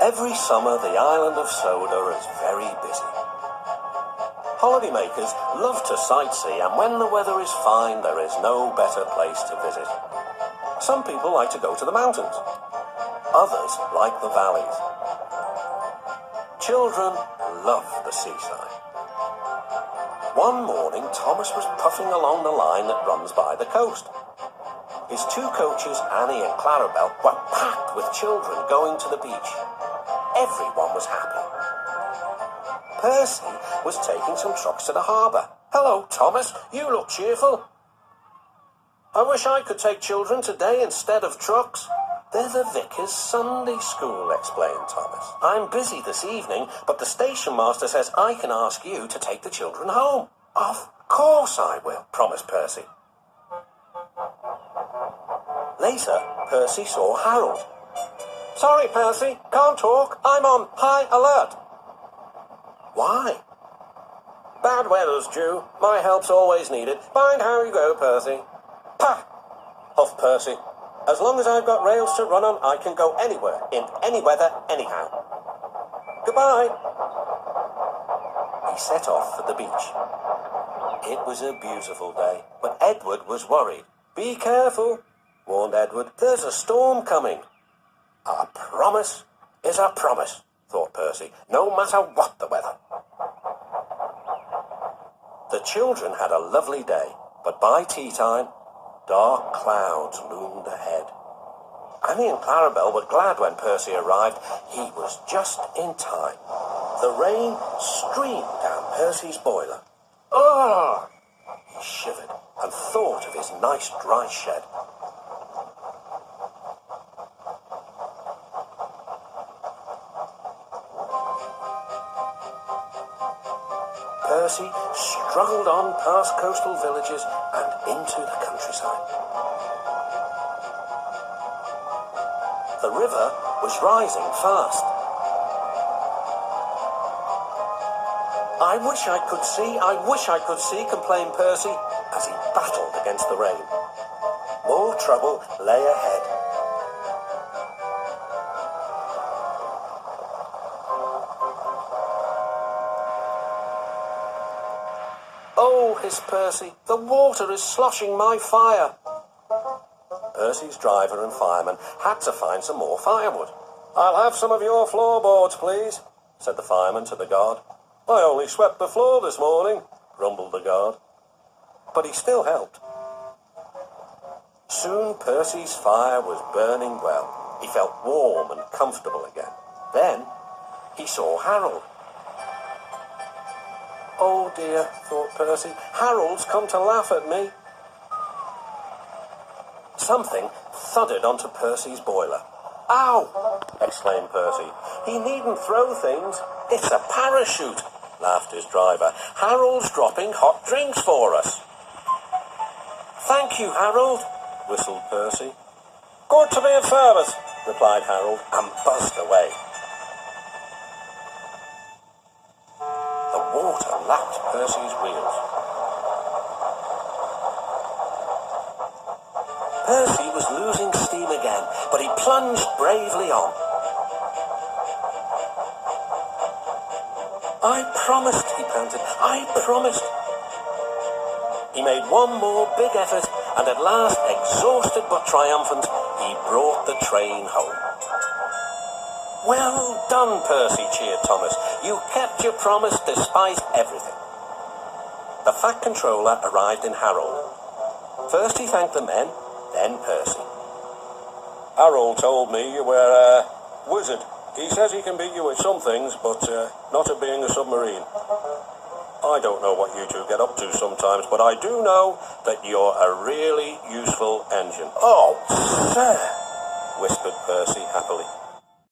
Every summer, the island of Soda is very busy. Holidaymakers love to sightsee, and when the weather is fine, there is no better place to visit. Some people like to go to the mountains. Others like the valleys. Children love the seaside. One morning, Thomas was puffing along the line that runs by the coast. His two coaches, Annie and Clarabelle, were packed with children going to the beach. Everyone was happy. Percy was taking some trucks to the harbour. "Hello, Thomas, you look cheerful." "I wish I could take children today instead of trucks." "They're the Vicar's Sunday school," explained Thomas. "I'm busy this evening, but the station master says I can ask you to take the children home." "Of course I will," promised Percy. Later, Percy saw Harold. "Sorry, Percy, can't talk. I'm on high alert." "Why?" "Bad weather's due. My help's always needed. Mind how you go, Percy." "Pah!" huffed Percy. "As long as I've got rails to run on, I can go anywhere, in any weather, anyhow. Goodbye." He set off for the beach. It was a beautiful day, but Edward was worried. "Be careful," warned Edward. "There's a storm coming." "A promise is a promise," thought Percy, "no matter what the weather." The children had a lovely day, but by tea time, dark clouds loomed ahead. Annie and Clarabelle were glad when Percy arrived. He was just in time. The rain streamed down Percy's boiler. "Ugh!" He shivered and thought of his nice dry shed. Percy struggled on past coastal villages and into the countryside. The river was rising fast. I wish I could see, complained Percy as he battled against the rain. More trouble lay ahead. "Oh," hissed Percy, "the water is sloshing my fire." Percy's driver and fireman had to find some more firewood. "I'll have some of your floorboards, please," said the fireman to the guard. "I only swept the floor this morning," grumbled the guard. But he still helped. Soon Percy's fire was burning well. He felt warm and comfortable again. Then he saw Harold. "Oh dear," thought Percy, "Harold's come to laugh at me." Something thudded onto Percy's boiler. "Ow!" exclaimed Percy. "He needn't throw things. It's a parachute," laughed his driver. "Harold's dropping hot drinks for us." "Thank you, Harold," whistled Percy. "Good to be of service," replied Harold, and buzzed away. The water lapped Percy's wheels. Percy was losing steam again, but he plunged bravely on. "I promised," he panted. "I promised." He made one more big effort, and at last, exhausted but triumphant, he brought the train home. "Well done, Percy," cheered Thomas. "You kept your promise despite everything." The Fat Controller arrived in Harold. First he thanked the men, then Percy. "Harold told me you were a wizard. He says he can beat you at some things, but not at being a submarine. I don't know what you two get up to sometimes, but I do know that you're a really useful engine." "Oh, sir," whispered Percy happily.